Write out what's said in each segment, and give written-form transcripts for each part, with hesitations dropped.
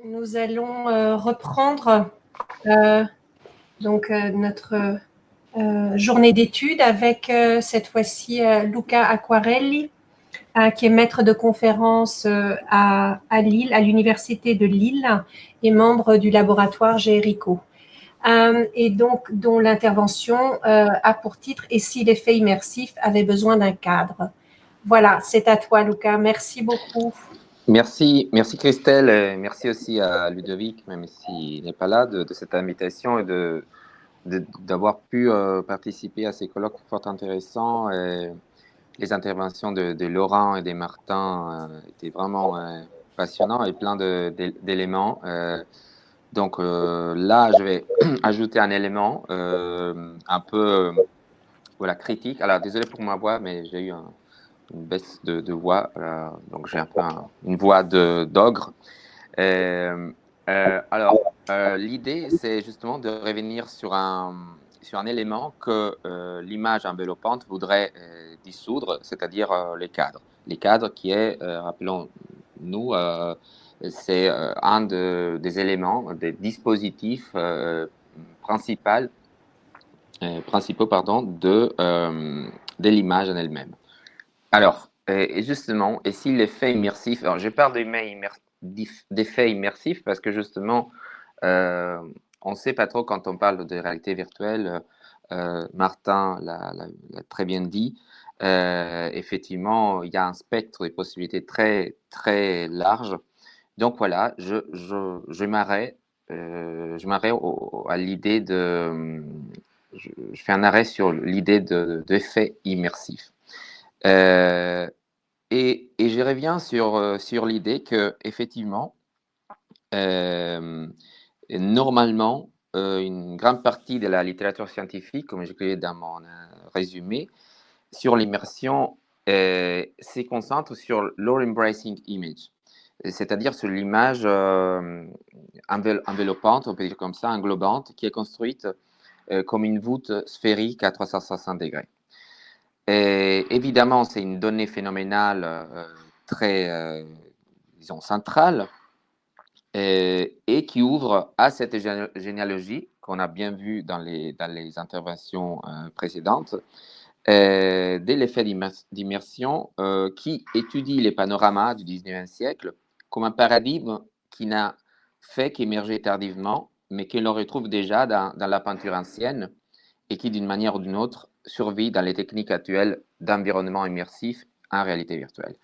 Nous allons reprendre notre journée d'études avec cette fois-ci Luca Acquarelli, qui est maître de conférence à Lille, à l'université de Lille, et membre du laboratoire GERICO. Et donc dont l'intervention a pour titre « Et si l'effet immersif avait besoin d'un cadre ?» Voilà, c'est à toi, Luca. Merci beaucoup. Merci Christelle, et merci aussi à Ludovic, même s'il n'est pas là, de cette invitation et d'avoir pu participer à ces colloques fort intéressants. Et les interventions de Laurent et de Martin étaient vraiment passionnants et plein d'éléments. Donc là, je vais ajouter un élément un peu voilà, critique. Alors, désolé pour ma voix, mais j'ai eu une baisse de voix, donc j'ai un peu une voix d'ogre. L'idée, c'est justement de revenir sur un élément que l'image enveloppante voudrait dissoudre, c'est-à-dire les cadres. Les cadres qui est, rappelons-nous, c'est un des éléments, des dispositifs principaux de l'image en elle-même. Alors, et justement, et si l'effet immersif, alors je parle d'effet immersif parce que justement, on ne sait pas trop quand on parle de réalité virtuelle, Martin l'a très bien dit, effectivement, il y a un spectre de possibilités très, très large. Donc voilà, je m'arrête à l'idée je fais un arrêt sur l'idée d'effet immersif. Et je reviens sur l'idée que effectivement, normalement, une grande partie de la littérature scientifique, comme j'écrivais dans mon résumé, sur l'immersion, se concentre sur l'all-embracing image, c'est-à-dire sur l'image enveloppante, on peut dire comme ça, englobante, qui est construite comme une voûte sphérique à 360 degrés. Et évidemment, c'est une donnée phénoménale très, disons, centrale et qui ouvre à cette généalogie qu'on a bien vu dans les interventions précédentes, de l'effet d'immersion qui étudie les panoramas du 19e siècle comme un paradigme qui n'a fait qu'émerger tardivement, mais que l'on retrouve déjà dans la peinture ancienne et qui, d'une manière ou d'une autre, survit dans les techniques actuelles d'environnement immersif en réalité virtuelle.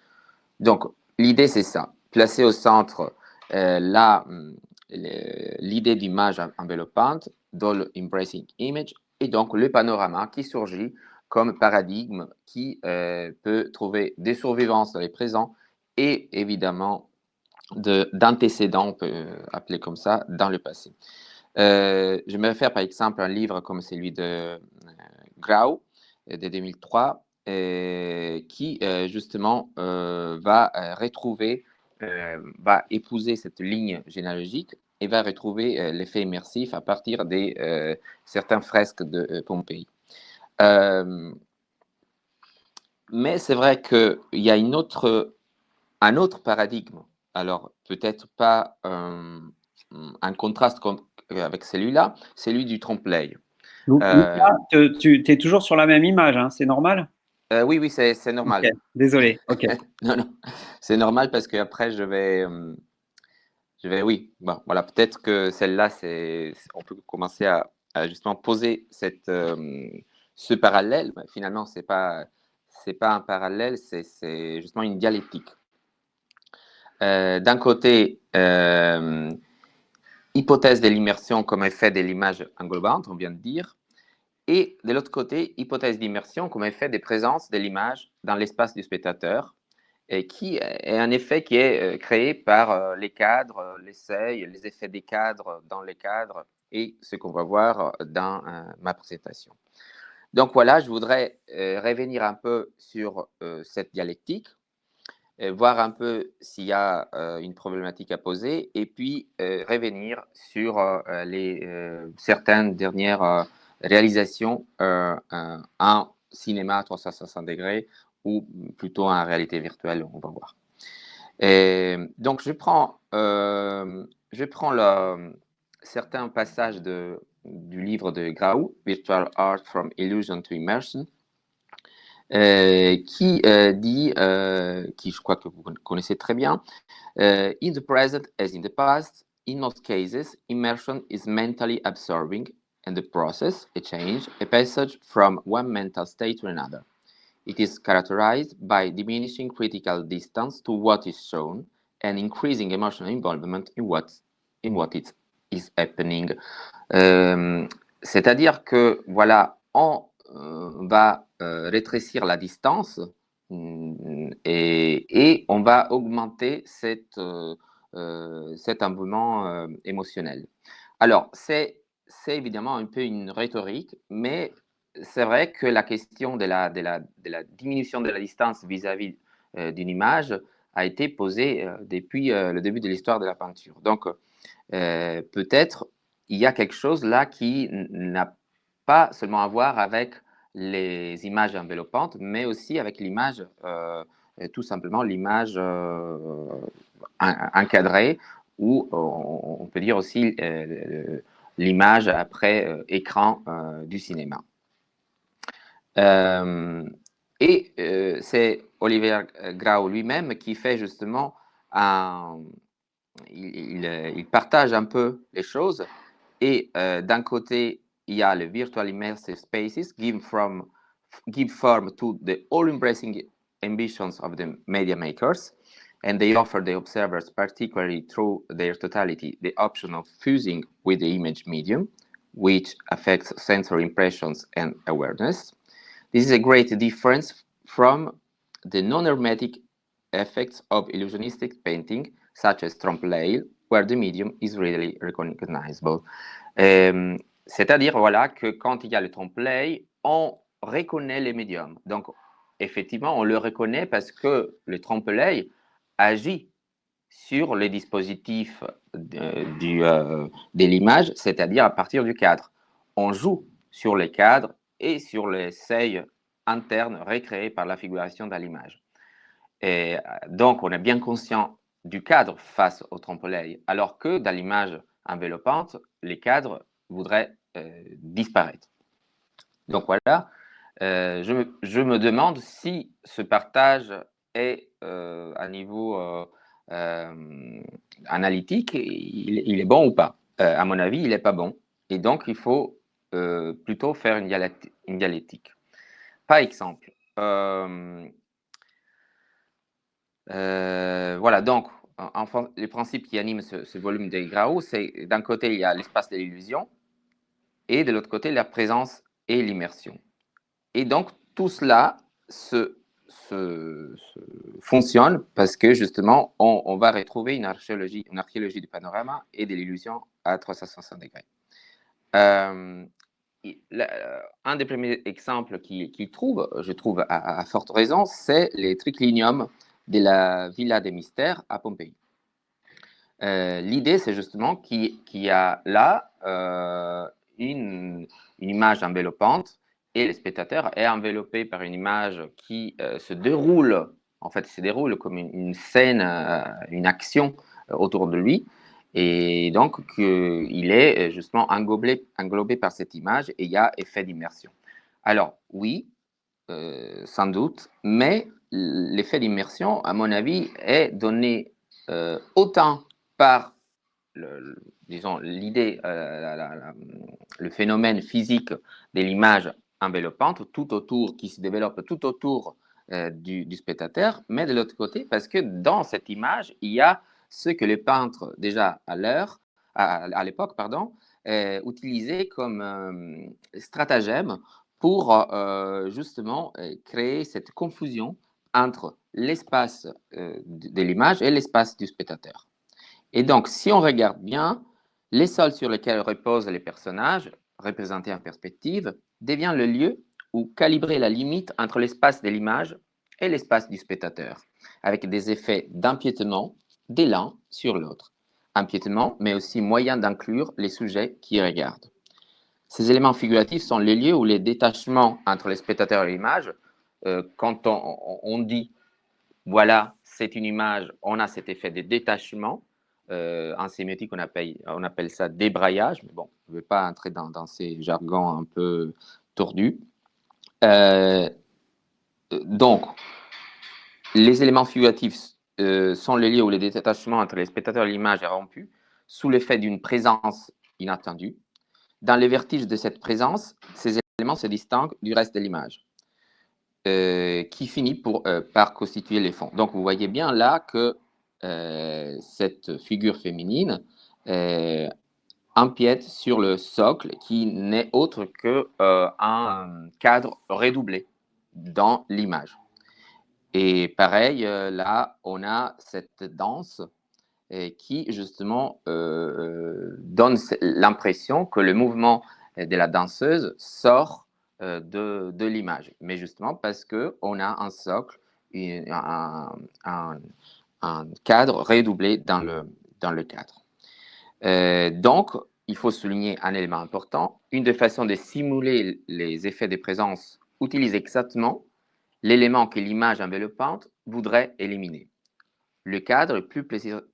Donc, l'idée, c'est ça, placer au centre l'idée d'image enveloppante, Doll Embracing Image, et donc le panorama qui surgit comme paradigme qui peut trouver des survivances dans les présents et évidemment d'antécédents, on peut appeler comme ça, dans le passé. Je me réfère par exemple à un livre comme celui de Grau de 2003 qui justement va retrouver, va épouser cette ligne généalogique et va retrouver l'effet immersif à partir des certains fresques de Pompéi. Mais c'est vrai qu'il y a un autre paradigme, alors peut-être pas un contraste avec celui-là, celui du trompe-l'œil. Lucas, tu es toujours sur la même image, hein, c'est normal? Oui, c'est normal. Okay. Désolé. Ok. Non, c'est normal parce qu'après oui, bon, voilà, peut-être que celle-là, on peut commencer à justement poser ce parallèle. Mais finalement, c'est pas un parallèle, c'est justement une dialectique. D'un côté, hypothèse de l'immersion comme effet de l'image englobante, on vient de dire, et de l'autre côté, hypothèse d'immersion comme effet de présence de l'image dans l'espace du spectateur, et qui est un effet qui est créé par les cadres, les seuils, les effets des cadres dans les cadres, et ce qu'on va voir dans ma présentation. Donc voilà, je voudrais revenir un peu sur cette dialectique, voir un peu s'il y a une problématique à poser, et puis revenir sur certaines dernières réalisations en cinéma à 360 degrés, ou plutôt en réalité virtuelle, on va voir. Donc, je je prends certains passages du livre de Grau, Virtual Art from Illusion to Immersion, qui dit, qui je crois que vous connaissez très bien, in the present as in the past, in most cases, immersion is mentally absorbing, and the process, a change, a passage from one mental state to another. It is characterized by diminishing critical distance to what is shown and increasing emotional involvement in what is happening. C'est-à-dire que, voilà, on va rétrécir la distance et on va augmenter cet environnement émotionnel. Alors, c'est évidemment un peu une rhétorique, mais c'est vrai que la question de la diminution de la distance vis-à-vis d'une image a été posée depuis le début de l'histoire de la peinture. Donc, peut-être il y a quelque chose là qui n'a pas seulement à voir avec les images enveloppantes, mais aussi avec l'image, tout simplement l'image encadrée, ou on peut dire aussi l'image après écran du cinéma. C'est Oliver Grau lui-même qui fait justement il partage un peu les choses, et d'un côté il y a le Virtual Immersive Spaces give form to the all-embracing ambitions of the media makers, and they offer the observers, particularly through their totality, the option of fusing with the image medium, which affects sensory impressions and awareness. This is a great difference from the non-hermetic effects of illusionistic painting, such as trompe-l'œil, where the medium is really recognizable. C'est-à-dire, voilà, que quand il y a le trompe-l'œil, on reconnaît les médiums. Donc, effectivement, on le reconnaît parce que le trompe-l'œil agit sur les dispositifs de l'image, c'est-à-dire à partir du cadre. On joue sur les cadres et sur les seuils internes recréés par la figuration de l'image. Et donc, on est bien conscient du cadre face au trompe-l'œil, alors que dans l'image enveloppante, les cadres voudraient disparaître. Donc voilà, je me demande si ce partage est à niveau analytique, il est bon ou pas. À mon avis, il n'est pas bon. Et donc, il faut plutôt faire une dialectique. Par exemple, voilà, donc, enfin, les principes qui animent ce volume de Grau, c'est d'un côté, il y a l'espace de l'illusion, et de l'autre côté, la présence et l'immersion. Et donc, tout cela fonctionne parce que, justement, on va retrouver une archéologie du panorama et de l'illusion à 360 degrés. Un des premiers exemples qu'il trouve, je trouve à forte raison, c'est les tricliniums de la Villa des Mystères à Pompéi. L'idée, c'est justement qu'il y a là une image enveloppante, et le spectateur est enveloppé par une image qui se déroule comme une scène, une action autour de lui, et donc il est justement englobé par cette image, et il y a effet d'immersion. Alors oui, sans doute, mais l'effet d'immersion, à mon avis, est donné autant par l'idée, le phénomène physique de l'image enveloppante qui se développe tout autour du spectateur, mais de l'autre côté, parce que dans cette image, il y a ce que les peintres, déjà à l'époque, utilisaient comme stratagème pour justement créer cette confusion entre l'espace de l'image et l'espace du spectateur. Et donc, si on regarde bien, les sols sur lesquels reposent les personnages, représentés en perspective, devient le lieu où calibrer la limite entre l'espace de l'image et l'espace du spectateur, avec des effets d'empiétement de l'un sur l'autre. Empiétement, mais aussi moyen d'inclure les sujets qui regardent. Ces éléments figuratifs sont les lieux où les détachements entre les spectateurs et l'image, quand on dit, voilà, c'est une image, on a cet effet de détachement, en sémiotique, on appelle ça débrayage, mais bon, je ne vais pas entrer dans ces jargons un peu tordus. Donc, les éléments figuratifs sont les lieux où le détachement entre les spectateurs et l'image est rompu sous l'effet d'une présence inattendue. Dans les vertiges de cette présence, ces éléments se distinguent du reste de l'image, qui finit par constituer les fonds. Donc, vous voyez bien là que cette figure féminine empiète sur le socle qui n'est autre qu'un cadre redoublé dans l'image. Et pareil, là, on a cette danse qui, justement, donne l'impression que le mouvement de la danseuse sort de l'image. Mais justement parce qu'on a un socle, un cadre redoublé dans le cadre. Donc, il faut souligner un élément important. Une des façons de simuler les effets de présence utilise exactement l'élément que l'image enveloppante voudrait éliminer. Le cadre, plus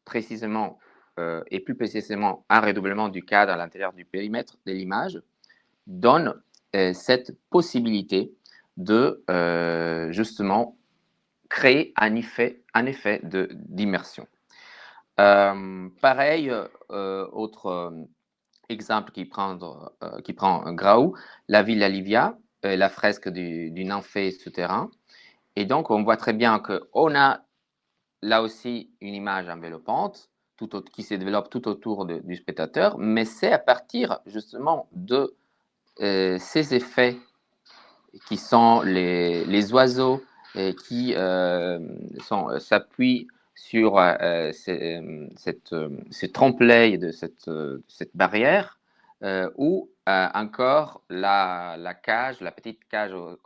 précisément un redoublement du cadre à l'intérieur du périmètre de l'image, donne cette possibilité de justement créer un effet d'immersion. Pareil, autre exemple qui prend Grau, la Villa Livia, la fresque du nymphée souterrain. Et donc, on voit très bien qu'on a là aussi une image enveloppante qui se développe tout autour du spectateur, mais c'est à partir justement de ces effets qui sont les oiseaux qui s'appuient sur ce trompe-l'œil de cette barrière, ou encore la petite cage aux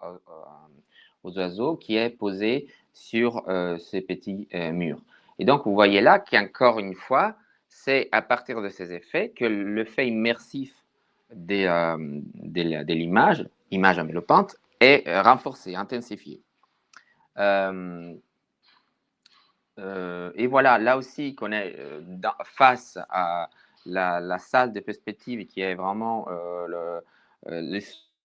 oiseaux qui est posée sur ces petits murs. Et donc, vous voyez là qu'encore une fois, c'est à partir de ces effets que le fait immersif de l'image, image enveloppante, est renforcé, intensifié. Et voilà, là aussi qu'on est face à la salle de perspective qui est vraiment le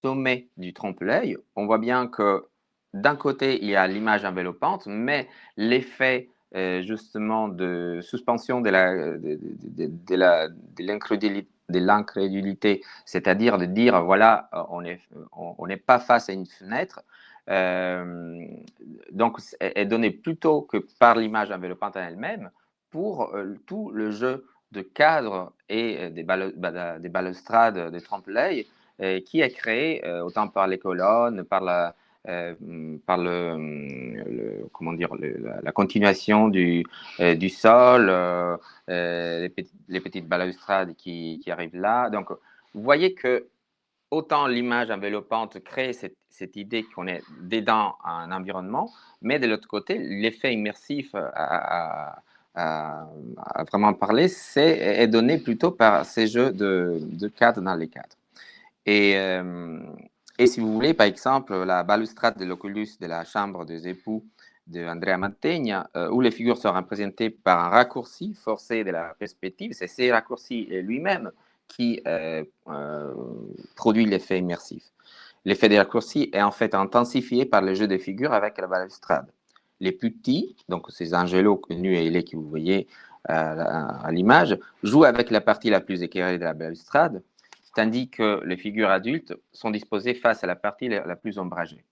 sommet du trompe-l'œil. On voit bien que d'un côté, il y a l'image enveloppante, mais l'effet justement de suspension de l'incrédulité, c'est-à-dire de dire, voilà, on n'est pas face à une fenêtre, donc est donné plutôt que par l'image enveloppante en elle-même pour tout le jeu de cadres et des balustrades, des trempe-l'œil qui est créé autant par les colonnes, par la continuation du sol, les petites balustrades qui arrivent là. Donc, vous voyez que autant l'image enveloppante crée cette idée qu'on est dedans un environnement, mais de l'autre côté, l'effet immersif à vraiment parler, est donné plutôt par ces jeux de cadres dans les cadres. Et si vous voulez, par exemple, la balustrade de l'Oculus de la chambre des époux de Andrea Mantegna, où les figures sont représentées par un raccourci forcé de la perspective, c'est ces raccourcis lui-même qui produit l'effet immersif. L'effet des raccourcis est en fait intensifié par le jeu des figures avec la balustrade. Les petits, donc ces angelots nus et ailés que vous voyez à l'image, jouent avec la partie la plus éclairée de la balustrade, tandis que les figures adultes sont disposées face à la partie la plus ombragée.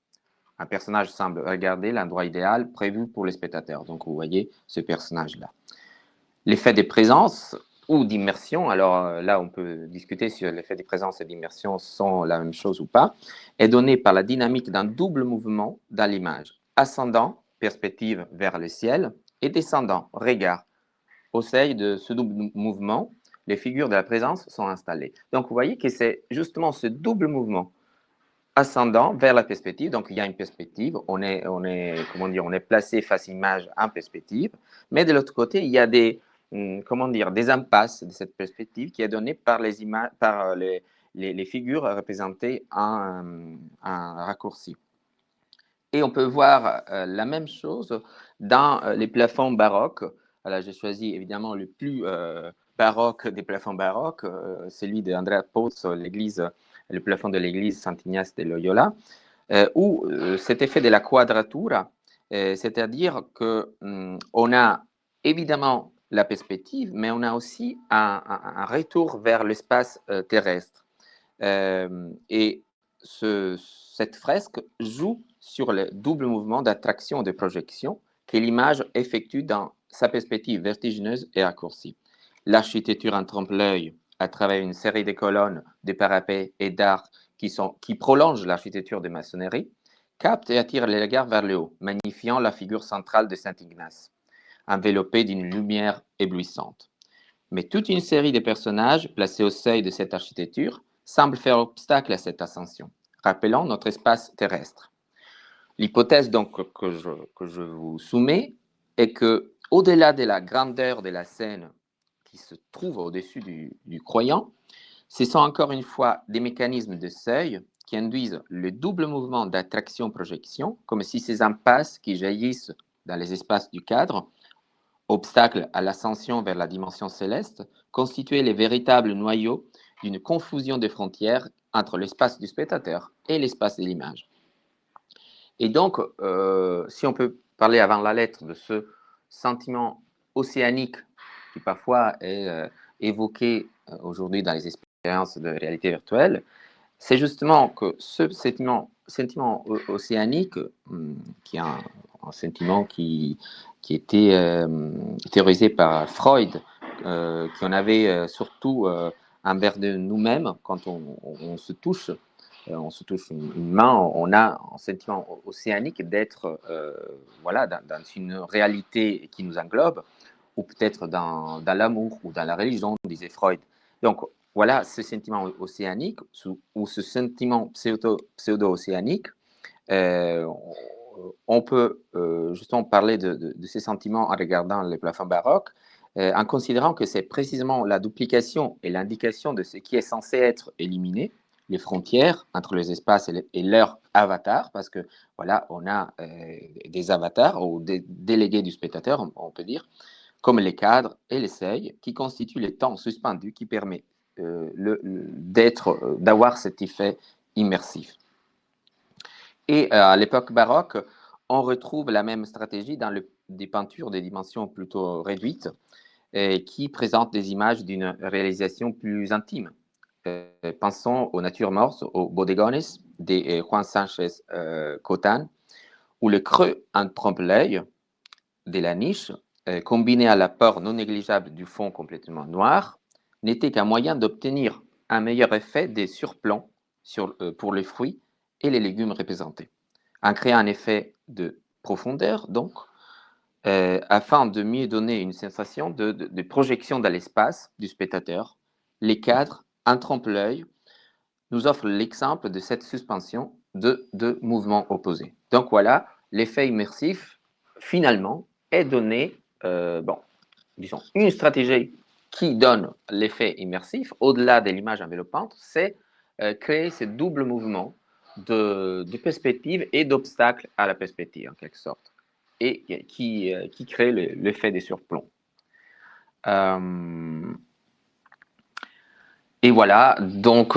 Un personnage semble regarder l'endroit idéal prévu pour les spectateurs. Donc, vous voyez ce personnage-là. L'effet de présence ou d'immersion, alors là, on peut discuter si l'effet de présence et d'immersion sont la même chose ou pas, est donné par la dynamique d'un double mouvement dans l'image. Ascendant, perspective vers le ciel, et descendant, regard. Au seuil de ce double mouvement, les figures de la présence sont installées. Donc, vous voyez que c'est justement ce double mouvement ascendant vers la perspective. Donc, il y a une perspective, on est placé face à l'image en perspective, mais de l'autre côté, il y a des impasses de cette perspective qui est donnée par les figures représentées en raccourci. Et on peut voir la même chose dans les plafonds baroques voilà, j'ai choisi évidemment le plus baroque des plafonds baroques, celui d'Andrea Pozzo, le plafond de l'église Saint-Ignace de Loyola, où cet effet de la quadratura, c'est-à-dire qu'on a évidemment la perspective, mais on a aussi un retour vers l'espace terrestre. Et cette fresque joue sur le double mouvement d'attraction et de projection que l'image effectue dans sa perspective vertigineuse et raccourcie. L'architecture en trompe-l'œil à travers une série de colonnes, de parapets et d'arcs qui prolongent l'architecture de maçonnerie, capte et attire les regards vers le haut, magnifiant la figure centrale de Saint Ignace, enveloppée d'une lumière éblouissante. Mais toute une série de personnages placés au seuil de cette architecture semble faire obstacle à cette ascension, rappelant notre espace terrestre. L'hypothèse donc que je vous soumets est que, au-delà de la grandeur de la scène qui se trouve au-dessus du croyant, ce sont encore une fois des mécanismes de seuil qui induisent le double mouvement d'attraction-projection, comme si ces impasses qui jaillissent dans les espaces du cadre, obstacles à l'ascension vers la dimension céleste, constituaient les véritables noyaux d'une confusion de frontières entre l'espace du spectateur et l'espace de l'image. Et donc, si on peut parler avant la lettre de ce sentiment océanique qui parfois est évoqué aujourd'hui dans les expériences de réalité virtuelle, c'est justement que ce sentiment océanique, qui est un sentiment qui était théorisé par Freud, qui en avait surtout envers de nous-mêmes quand on se touche. On se touche une main, on a un sentiment océanique d'être voilà, dans une réalité qui nous englobe, ou peut-être dans l'amour ou dans la religion, disait Freud. Donc, voilà, ce sentiment océanique ou ce sentiment pseudo-océanique, on peut justement parler de ces sentiments en regardant les plafonds baroques, en considérant que c'est précisément la duplication et l'indication de ce qui est censé être éliminé, les frontières entre les espaces et leur avatar, parce que voilà, on a des avatars ou des délégués du spectateur, on peut dire, comme les cadres et les seuils, qui constituent les temps suspendus qui permet d'avoir cet effet immersif. Et à l'époque baroque, on retrouve la même stratégie dans des peintures de dimensions plutôt réduites qui présentent des images d'une réalisation plus intime. Pensons aux natures mortes, aux bodegones de Juan Sánchez Cotán, où le creux en trompe-l'œil de la niche, combiné à l'apport non négligeable du fond complètement noir, n'était qu'un moyen d'obtenir un meilleur effet des surplombs pour les fruits et les légumes représentés, en créant un effet de profondeur, donc, afin de mieux donner une sensation de projection dans l'espace du spectateur. Les cadres, en trompe-l'œil, nous offrent l'exemple de cette suspension de mouvements opposés. Donc voilà, l'effet immersif, finalement, est donné, disons, une stratégie qui donne l'effet immersif, au-delà de l'image enveloppante, c'est créer ce double mouvement de perspective et d'obstacle à la perspective, en quelque sorte, et qui crée l'effet des surplombs. Et voilà, donc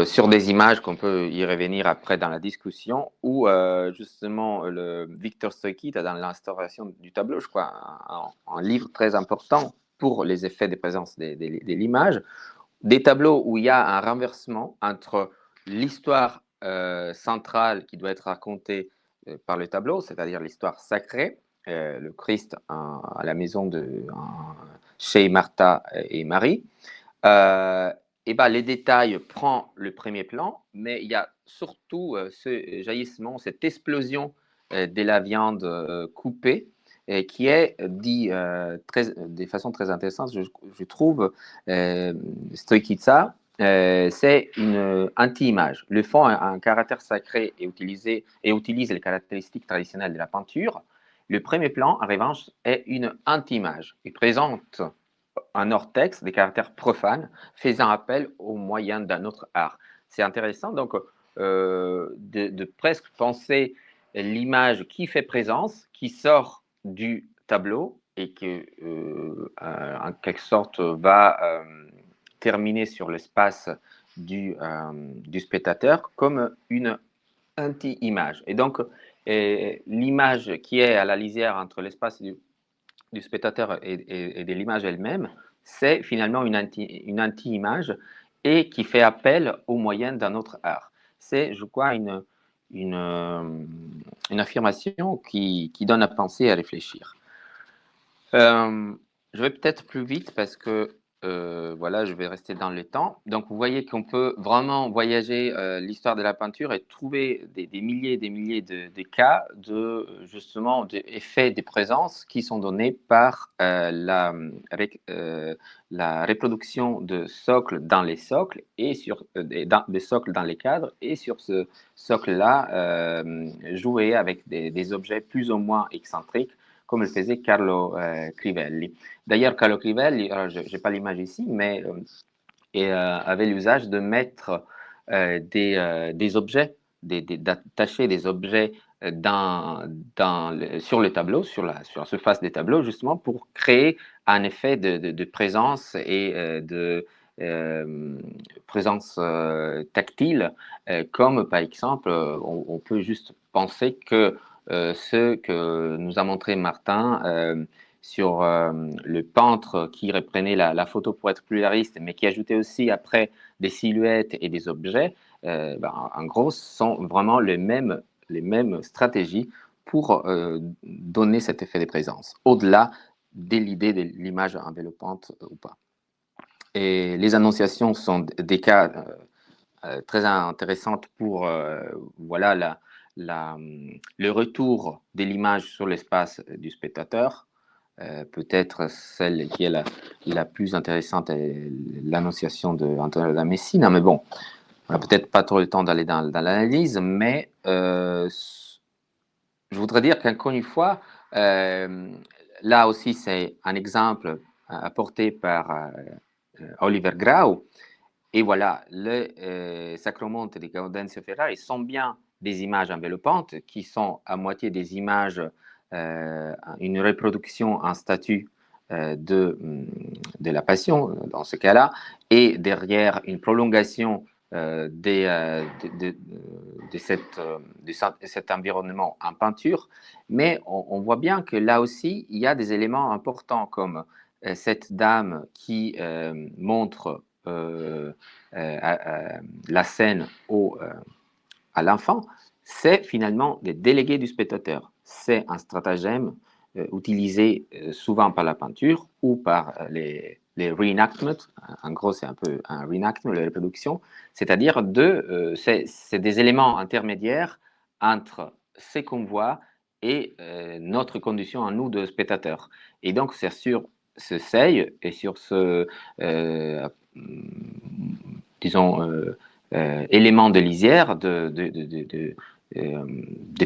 sur des images qu'on peut y revenir après dans la discussion, où justement Victor Stoikit, dans l'instauration du tableau, je crois, un livre très important pour les effets de présence de l'image, des tableaux où il y a un renversement entre l'histoire centrale qui doit être racontée par le tableau, c'est-à-dire l'histoire sacrée, le Christ à la maison chez Martha et Marie, et ben, les détails prennent le premier plan, mais il y a surtout ce jaillissement, cette explosion de la viande coupée, qui est dit de façon très intéressante, je trouve. Stoikitsa, c'est une anti-image. Le fond a un caractère sacré et utilise les caractéristiques traditionnelles de la peinture. Le premier plan, en revanche, est une anti-image. Il présente un hors-texte, des caractères profanes, faisant appel aux moyens d'un autre art. C'est intéressant donc de presque penser l'image qui fait présence, qui sort du tableau et que, en quelque sorte, va terminer sur l'espace du spectateur comme une anti-image. Et donc, l'image qui est à la lisière entre l'espace du spectateur et de l'image elle-même, c'est finalement une anti-image et qui fait appel aux moyens d'un autre art. C'est, je crois, une affirmation qui donne à penser et à réfléchir. Je vais peut-être plus vite parce que voilà, je vais rester dans le temps. Donc, vous voyez qu'on peut vraiment voyager l'histoire de la peinture et trouver des milliers et des milliers de cas de justement d'effets de présence qui sont donnés par avec la reproduction de socles dans les socles et sur des socles dans les cadres et sur ce socle-là jouer avec des objets plus ou moins excentriques comme le faisait Carlo Crivelli. D'ailleurs, Carlo Crivelli, je n'ai pas l'image ici, mais avait l'usage de mettre des objets, d'attacher des objets sur le tableau, sur la surface des tableaux, justement pour créer un effet de présence et de présence tactile, comme par exemple, on peut juste penser que ce que nous a montré Martin sur le peintre qui reprenait la photo pour être plus réaliste, mais qui ajoutait aussi après des silhouettes et des objets, en gros, sont vraiment les mêmes stratégies pour donner cet effet de présence, au-delà de l'idée de l'image enveloppante ou pas. Et les annonciations sont des cas très intéressants pour voilà, le retour de l'image sur l'espace du spectateur. Peut-être celle qui est la plus intéressante est l'annonciation d'Antonio da Messina, mais bon, on n'a peut-être pas trop le temps d'aller dans l'analyse, mais je voudrais dire qu'encore une fois, là aussi c'est un exemple apporté par Oliver Grau, et voilà, le Sacromonte di Gaudenzio Ferrari sont bien des images enveloppantes qui sont à moitié des images, une reproduction en statue de la Passion, dans ce cas-là, et derrière une prolongation de cet environnement en peinture. Mais on voit bien que là aussi, il y a des éléments importants comme cette dame qui montre la scène à l'enfant, c'est finalement des délégués du spectateur. C'est un stratagème utilisé souvent par la peinture ou par les reenactments. En gros, c'est un peu un reenactment, la reproduction, c'est-à-dire c'est des éléments intermédiaires entre ce qu'on voit et notre condition à nous de spectateurs. Et donc, c'est sur ce seuil et sur ce disons, éléments de lisière, des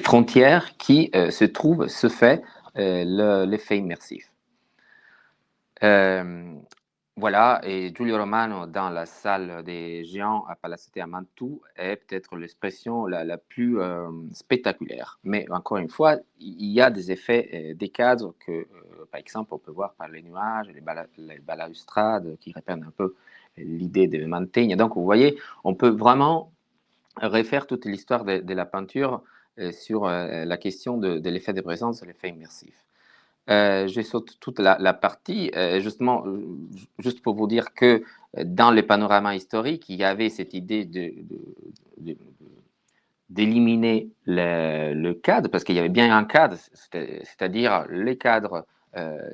frontières qui se fait l'effet immersif. Voilà, et Giulio Romano dans la salle des géants à Palacete a Mantoue est peut-être l'expression la plus spectaculaire. Mais encore une fois, il y a des effets, des cadres que, par exemple, on peut voir par les nuages, les balustrades qui reprennent un peu l'idée de Mantegna. Donc, vous voyez, on peut vraiment refaire toute l'histoire de la peinture sur la question de l'effet de présence et l'effet immersif. Je saute toute la partie, justement, juste pour vous dire que dans les panoramas historiques, il y avait cette idée d'éliminer le cadre, parce qu'il y avait bien un cadre, c'est-à-dire les cadres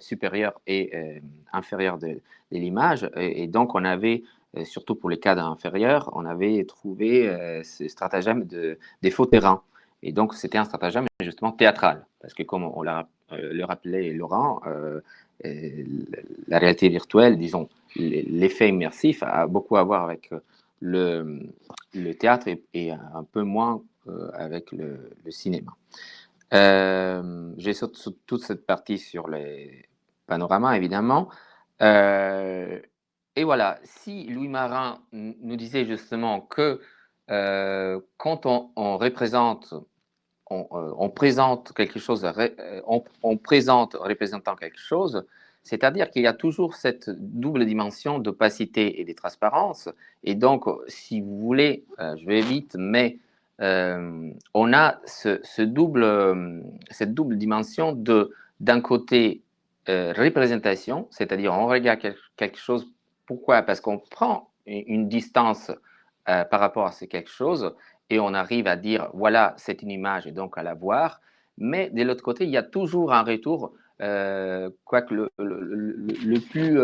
supérieurs et inférieurs de l'image. Et donc, on avait, surtout pour les cadres inférieurs, on avait trouvé ce stratagème des faux terrains. Et donc, c'était un stratagème justement théâtral, parce que comme on le rappelait Laurent, la réalité virtuelle, disons, l'effet immersif a beaucoup à voir avec le théâtre et un peu moins avec le cinéma. J'ai sauté toute cette partie sur les panoramas, évidemment. Et voilà, si Louis Marin nous disait justement que quand on représente on présente quelque chose, on présente représentant quelque chose, c'est-à-dire qu'il y a toujours cette double dimension d'opacité et de transparence. Et donc, si vous voulez, je vais vite, mais on a cette double dimension d'un côté représentation, c'est-à-dire on regarde quelque chose. Pourquoi? Parce qu'on prend une distance par rapport à ce quelque chose et on arrive à dire voilà, c'est une image et donc à la voir. Mais de l'autre côté, il y a toujours un retour, quoique le plus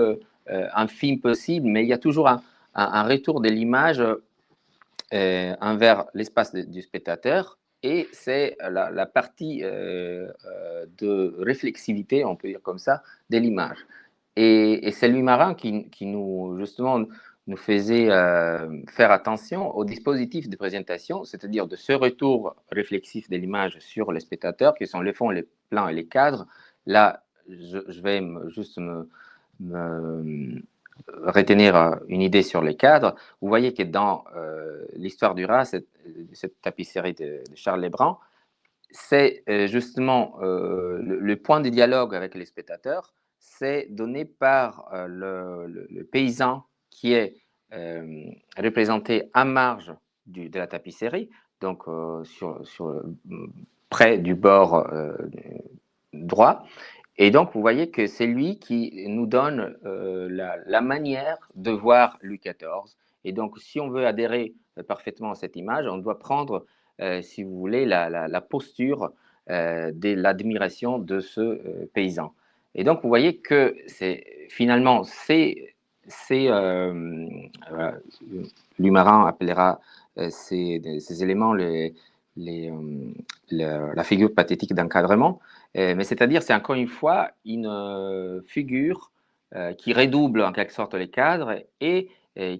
infime possible, mais il y a toujours un retour de l'image envers l'espace du spectateur. Et c'est la partie de réflexivité, on peut dire comme ça, de l'image. Et c'est Louis Marin qui nous, justement, nous faisait faire attention au dispositif de présentation, c'est-à-dire de ce retour réflexif de l'image sur les spectateurs, qui sont les fonds, les plans et les cadres. Là, je vais juste me retenir une idée sur les cadres. Vous voyez que dans l'histoire du rat, cette tapisserie de Charles Lebrun, c'est justement le point de dialogue avec les spectateurs, c'est donné par le paysan qui est représenté à marge de la tapisserie, donc près du bord droit. Et donc, vous voyez que c'est lui qui nous donne la manière de voir Louis XIV. Et donc, si on veut adhérer parfaitement à cette image, on doit prendre, si vous voulez, la posture de l'admiration de ce paysan. Et donc, vous voyez que finalement, Louis Marin appellera ces éléments la figure pathétique d'encadrement. Mais c'est-à-dire, c'est encore une fois une figure qui redouble en quelque sorte les cadres et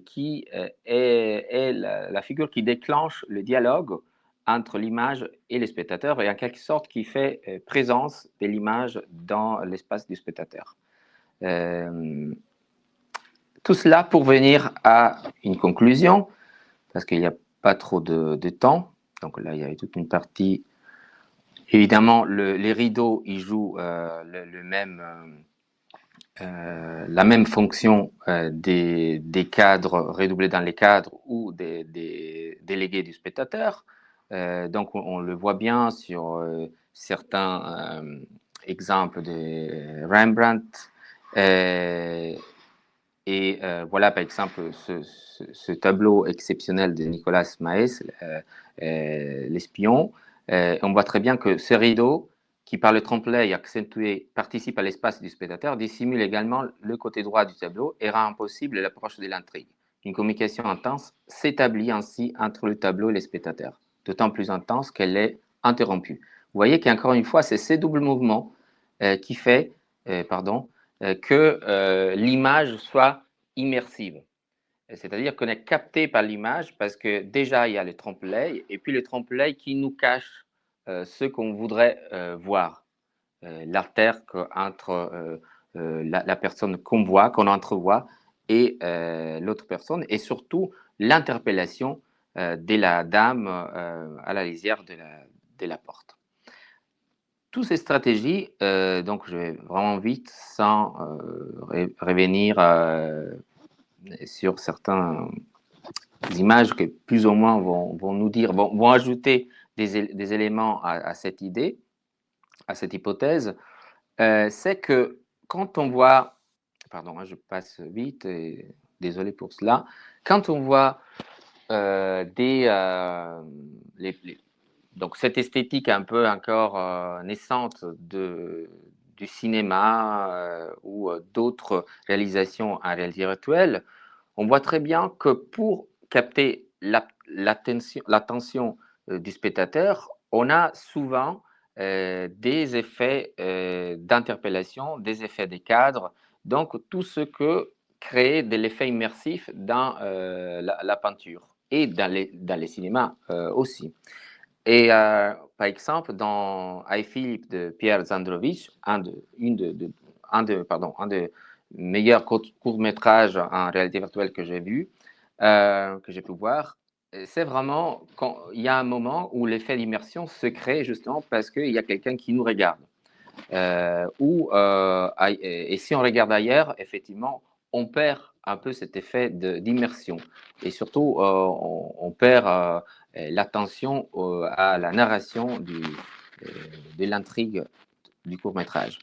qui est la figure qui déclenche le dialogue entre l'image et le spectateur et en quelque sorte qui fait présence de l'image dans l'espace du spectateur. Tout cela pour venir à une conclusion, parce qu'il n'y a pas trop de temps. Donc là, il y a toute une partie. Évidemment, les rideaux, ils jouent la même fonction des cadres redoublés dans les cadres ou des délégués du spectateur. Donc, on le voit bien sur certains exemples de Rembrandt. Et voilà, par exemple, ce tableau exceptionnel de Nicolas Maes, l'espion. On voit très bien que ce rideau, qui par le trompe-l'œil accentué participe à l'espace du spectateur, dissimule également le côté droit du tableau et rend impossible l'approche de l'intrigue. Une communication intense s'établit ainsi entre le tableau et les spectateurs, d'autant plus intense qu'elle est interrompue. Vous voyez qu'encore une fois, c'est ces doubles mouvements qui fait, que l'image soit immersive. C'est-à-dire qu'on est capté par l'image parce que déjà, il y a le trompe-l'œil et puis le trompe-l'œil qui nous cache ce qu'on voudrait voir. L'artère entre la personne qu'on voit, qu'on entrevoit, et l'autre personne, et surtout l'interpellation de la dame à la lisière de la porte. Toutes ces stratégies, donc je vais vraiment vite sans revenir sur certaines images que plus ou moins vont nous dire, vont ajouter des éléments à cette idée, à cette hypothèse, c'est que quand on voit, pardon, je passe vite, et désolé pour cela, quand on voit donc cette esthétique un peu encore naissante du cinéma ou d'autres réalisations en réalité virtuelle, on voit très bien que pour capter l'attention du spectateur, on a souvent des effets d'interpellation, des effets des cadres, donc tout ce que crée de l'effet immersif dans la peinture et dans les cinémas aussi. Et par exemple, dans I, Philip de Pierre Zandrovich, un des meilleurs courts-métrages en réalité virtuelle que j'ai vu, que j'ai pu voir, c'est vraiment quand il y a un moment où l'effet d'immersion se crée justement parce qu'il y a quelqu'un qui nous regarde. Et si on regarde ailleurs, effectivement, on perd un peu cet effet d'immersion. Et surtout, on perd l'attention à la narration de l'intrigue du court-métrage.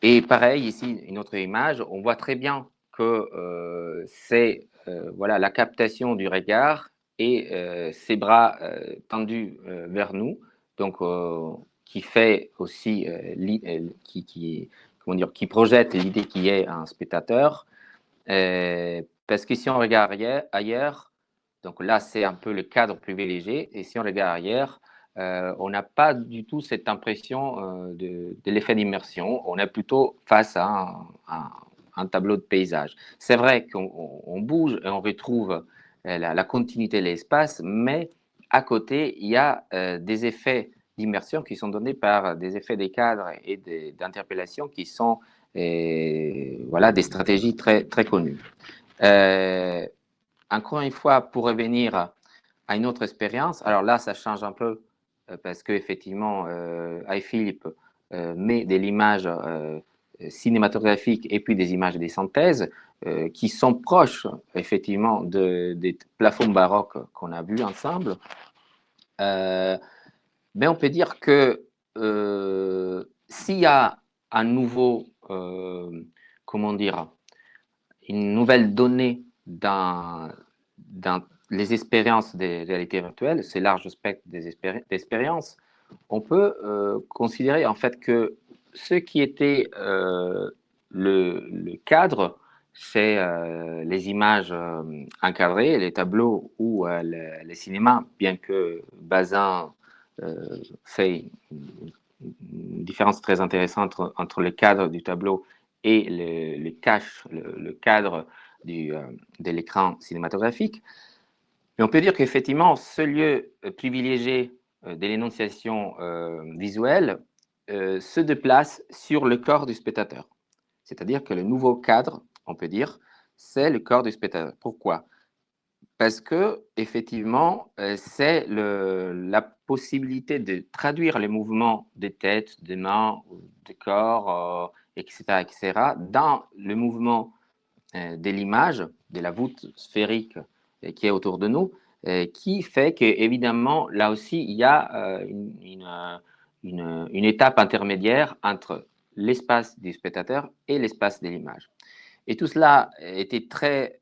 Et pareil, ici, une autre image, on voit très bien que c'est voilà, la captation du regard et ses bras tendus vers nous, donc qui fait aussi, comment dire, qui projette l'idée qu'il y ait un spectateur. Parce que si on regarde ailleurs, donc là, c'est un peu le cadre privilégié, et si on regarde ailleurs, on n'a pas du tout cette impression de l'effet d'immersion. On est plutôt face à un tableau de paysage. C'est vrai qu'on bouge et on retrouve la continuité de l'espace, mais à côté, il y a des effets d'immersion qui sont donnés par des effets des cadres et d'interpellation qui sont voilà, des stratégies très, très connues. Encore une fois, pour revenir à une autre expérience, alors là, ça change un peu parce qu'effectivement, iPhilip met de l'image cinématographique et puis des images des synthèses qui sont proches, effectivement, des plafonds baroques qu'on a vus ensemble. Mais on peut dire que s'il y a un nouveau, comment dire, une nouvelle donnée dans les expériences des réalités virtuelles, ce large spectre d'expériences, on peut considérer en fait que ce qui était le cadre, c'est les images encadrées, les tableaux ou les cinémas, bien que Bazin fait une différence très intéressante entre le cadre du tableau et le cadre de l'écran cinématographique. Mais on peut dire qu'effectivement, ce lieu privilégié de l'énonciation visuelle se déplace sur le corps du spectateur. C'est-à-dire que le nouveau cadre, on peut dire, c'est le corps du spectateur. Pourquoi ? Parce que effectivement, c'est la possibilité de traduire les mouvements des têtes, des mains, du corps, etc., etc., dans le mouvement de l'image, de la voûte sphérique qui est autour de nous, qui fait qu'évidemment, là aussi, il y a une étape intermédiaire entre l'espace du spectateur et l'espace de l'image. Et tout cela était très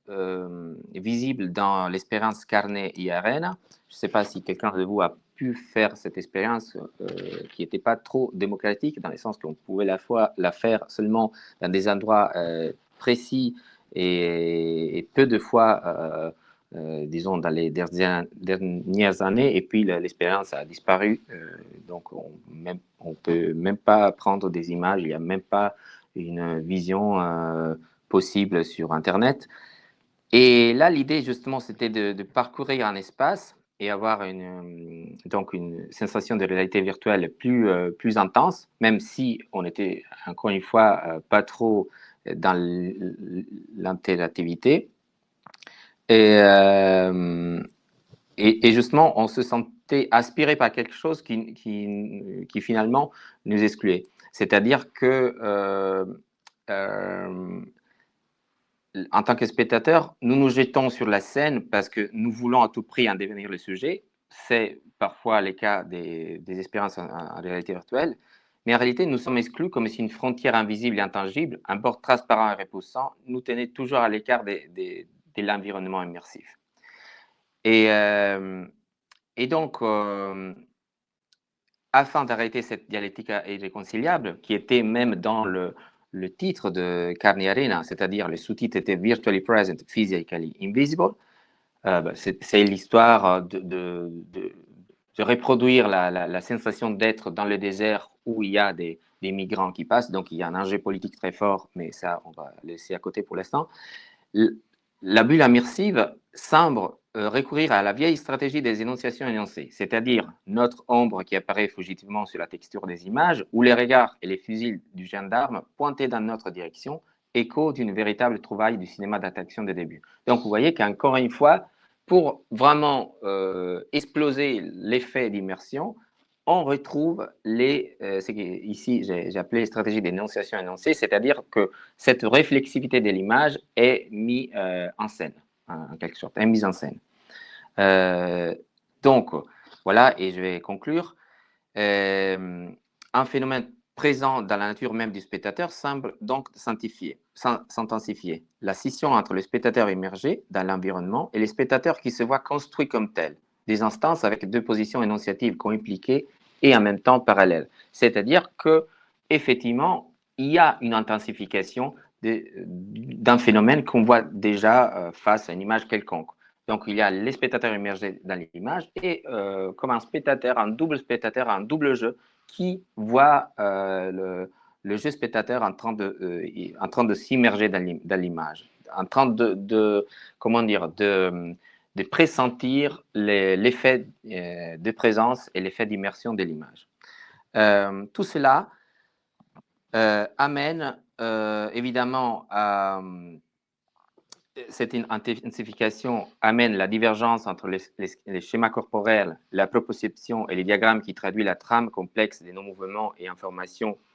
visible dans l'expérience Carnet y Arena. Je ne sais pas si quelqu'un de vous a pu faire cette expérience qui n'était pas trop démocratique, dans le sens qu'on pouvait la faire seulement dans des endroits précis et peu de fois, disons, dans les dernières années. Et puis l'expérience a disparu. Donc on ne peut même pas prendre des images, il n'y a même pas une vision possible sur Internet. Et là, l'idée, justement, c'était de parcourir un espace et avoir donc une sensation de réalité virtuelle plus intense, même si on était, encore une fois, pas trop dans l'interactivité. Et justement, on se sentait aspiré par quelque chose qui finalement nous excluait. C'est-à-dire que en tant que spectateur, nous nous jetons sur la scène parce que nous voulons à tout prix en devenir le sujet. C'est parfois le cas des expériences en réalité virtuelle. Mais en réalité, nous sommes exclus comme si une frontière invisible et intangible, un bord transparent et repoussant, nous tenait toujours à l'écart de l'environnement immersif. Et donc, afin d'arrêter cette dialectique irréconciliable, qui était même dans le titre de Carnet Arena, c'est-à-dire le sous-titre était Virtually Present, Physically Invisible. C'est l'histoire de reproduire la sensation d'être dans le désert où il y a des migrants qui passent. Donc, il y a un enjeu politique très fort, mais ça, on va laisser à côté pour l'instant. La bulle immersive semble recourir à la vieille stratégie des énonciations énoncées, c'est-à-dire notre ombre qui apparaît fugitivement sur la texture des images, ou les regards et les fusils du gendarme pointés dans notre direction, écho d'une véritable trouvaille du cinéma d'attraction de début. Donc, vous voyez qu'encore une fois, pour vraiment exploser l'effet d'immersion, on retrouve ici j'ai appelé les stratégies d'énonciation énoncée, c'est-à-dire que cette réflexivité de l'image est mise en scène, en quelque sorte, est mise en scène. Donc, voilà, et je vais conclure. Un phénomène présent dans la nature même du spectateur semble donc s'intensifier. La scission entre le spectateur immergé dans l'environnement et le spectateur qui se voit construit comme tel, des instances avec deux positions énonciatives co-impliquées et en même temps parallèles. C'est-à-dire que effectivement, il y a une intensification d'un phénomène qu'on voit déjà face à une image quelconque. Donc, il y a les spectateurs immergés dans l'image et comme un spectateur, un double jeu qui voit le jeu spectateur en train de s'immerger dans l'image, en train comment dire, de pressentir l'effet de présence et l'effet d'immersion de l'image. Tout cela amène évidemment à cette intensification amène la divergence entre les schémas corporels, la proprioception et les diagrammes qui traduisent la trame complexe des non-mouvements et en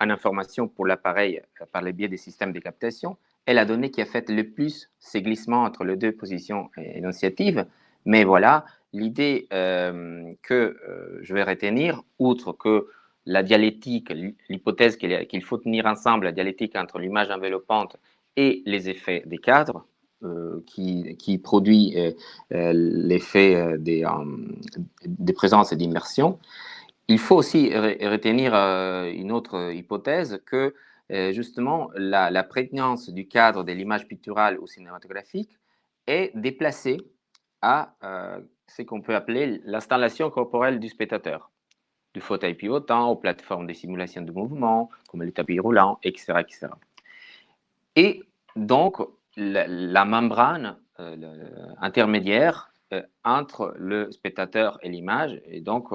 information pour l'appareil par le biais des systèmes de captation, est la donnée qui a fait le plus ces glissements entre les deux positions énonciatives. Mais voilà, l'idée que je vais retenir, outre que la dialectique, l'hypothèse qu'il faut tenir ensemble la dialectique entre l'image enveloppante et les effets des cadres, qui produit l'effet des présences et d'immersion. Il faut aussi retenir une autre hypothèse que justement la prégnance du cadre de l'image picturale ou cinématographique est déplacée à ce qu'on peut appeler l'installation corporelle du spectateur, du fauteuil pivotant aux plateformes de simulation de mouvement, comme le tapis roulant, etc. etc. Et donc, la membrane intermédiaire entre le spectateur et l'image, et donc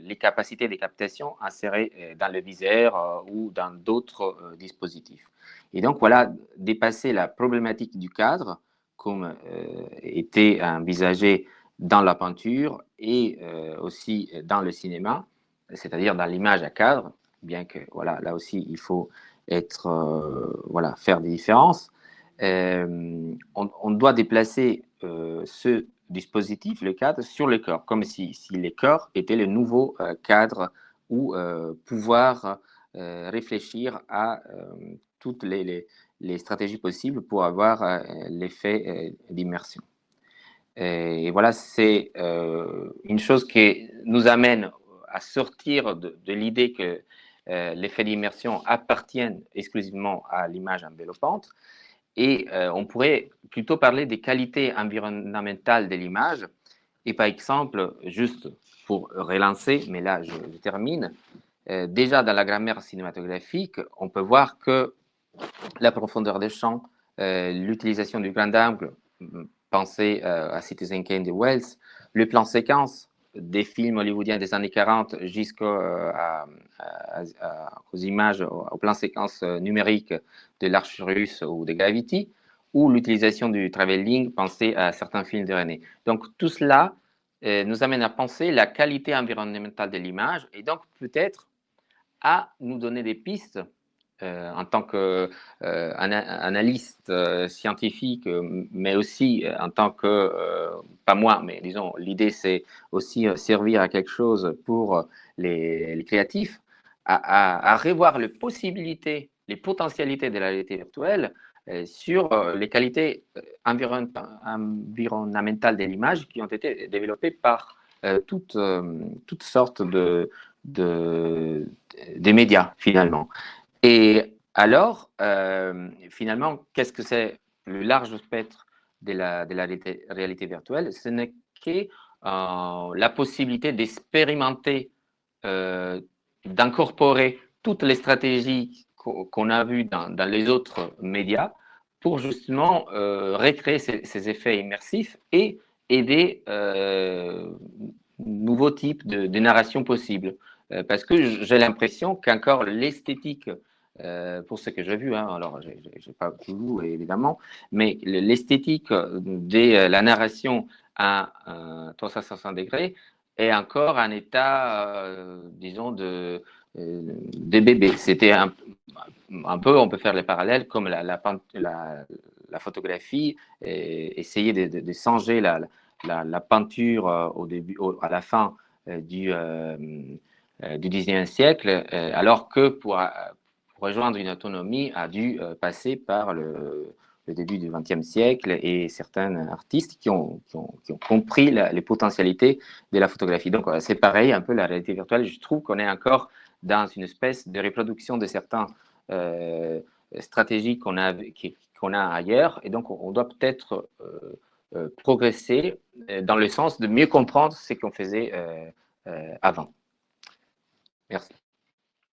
les capacités de captation insérées dans le viseur ou dans d'autres dispositifs. Et donc, voilà, dépasser la problématique du cadre, comme était envisagé dans la peinture et aussi dans le cinéma, c'est-à-dire dans l'image à cadre, bien que, voilà, là aussi, il faut voilà, faire des différences. On doit déplacer ce dispositif, le cadre, sur le corps, comme si le corps était le nouveau cadre ou pouvoir réfléchir à toutes les stratégies possibles pour avoir l'effet d'immersion. Et voilà, c'est une chose qui nous amène à sortir de l'idée que l'effet d'immersion appartiennent exclusivement à l'image enveloppante et on pourrait plutôt parler des qualités environnementales de l'image. Et par exemple, juste pour relancer, mais là je termine, déjà dans la grammaire cinématographique, on peut voir que la profondeur des champs, l'utilisation du grand angle, pensez à Citizen Kane de Wells, le plan séquence des films hollywoodiens des années 40 jusqu'aux images, au plan séquence numérique de l'Arche russe ou de Gravity, ou l'utilisation du travelling, pensez à certains films de René. Donc tout cela nous amène à penser la qualité environnementale de l'image et donc peut-être à nous donner des pistes en tant qu'analyste scientifique, mais aussi en tant que, pas moi, mais disons, l'idée c'est aussi servir à quelque chose pour les créatifs, à revoir les possibilités, les potentialités de la réalité virtuelle sur les qualités environnementales de l'image qui ont été développées par toutes sortes de médias finalement. Et alors, finalement, qu'est-ce que c'est le large spectre de la réalité virtuelle? Ce n'est que la possibilité d'expérimenter, d'incorporer toutes les stratégies qu'on a vues dans les autres médias pour justement recréer ces effets immersifs et aider nouveaux types de narration possibles. Parce que j'ai l'impression qu'encore l'esthétique, pour ce que j'ai vu, hein, alors je n'ai pas tout vu évidemment, mais l'esthétique de la narration à 360 degrés et encore un état, disons, de bébé. C'était un peu, on peut faire les parallèles comme la photographie, et essayer de changer la peinture au début, à la fin du 19e siècle, alors que pour rejoindre une autonomie a dû passer par le début du XXe siècle et certains artistes qui ont compris les potentialités de la photographie. Donc, c'est pareil, un peu la réalité virtuelle. Je trouve qu'on est encore dans une espèce de reproduction de certaines stratégies qu'on a ailleurs. Et donc, on doit peut-être progresser dans le sens de mieux comprendre ce qu'on faisait avant. Merci.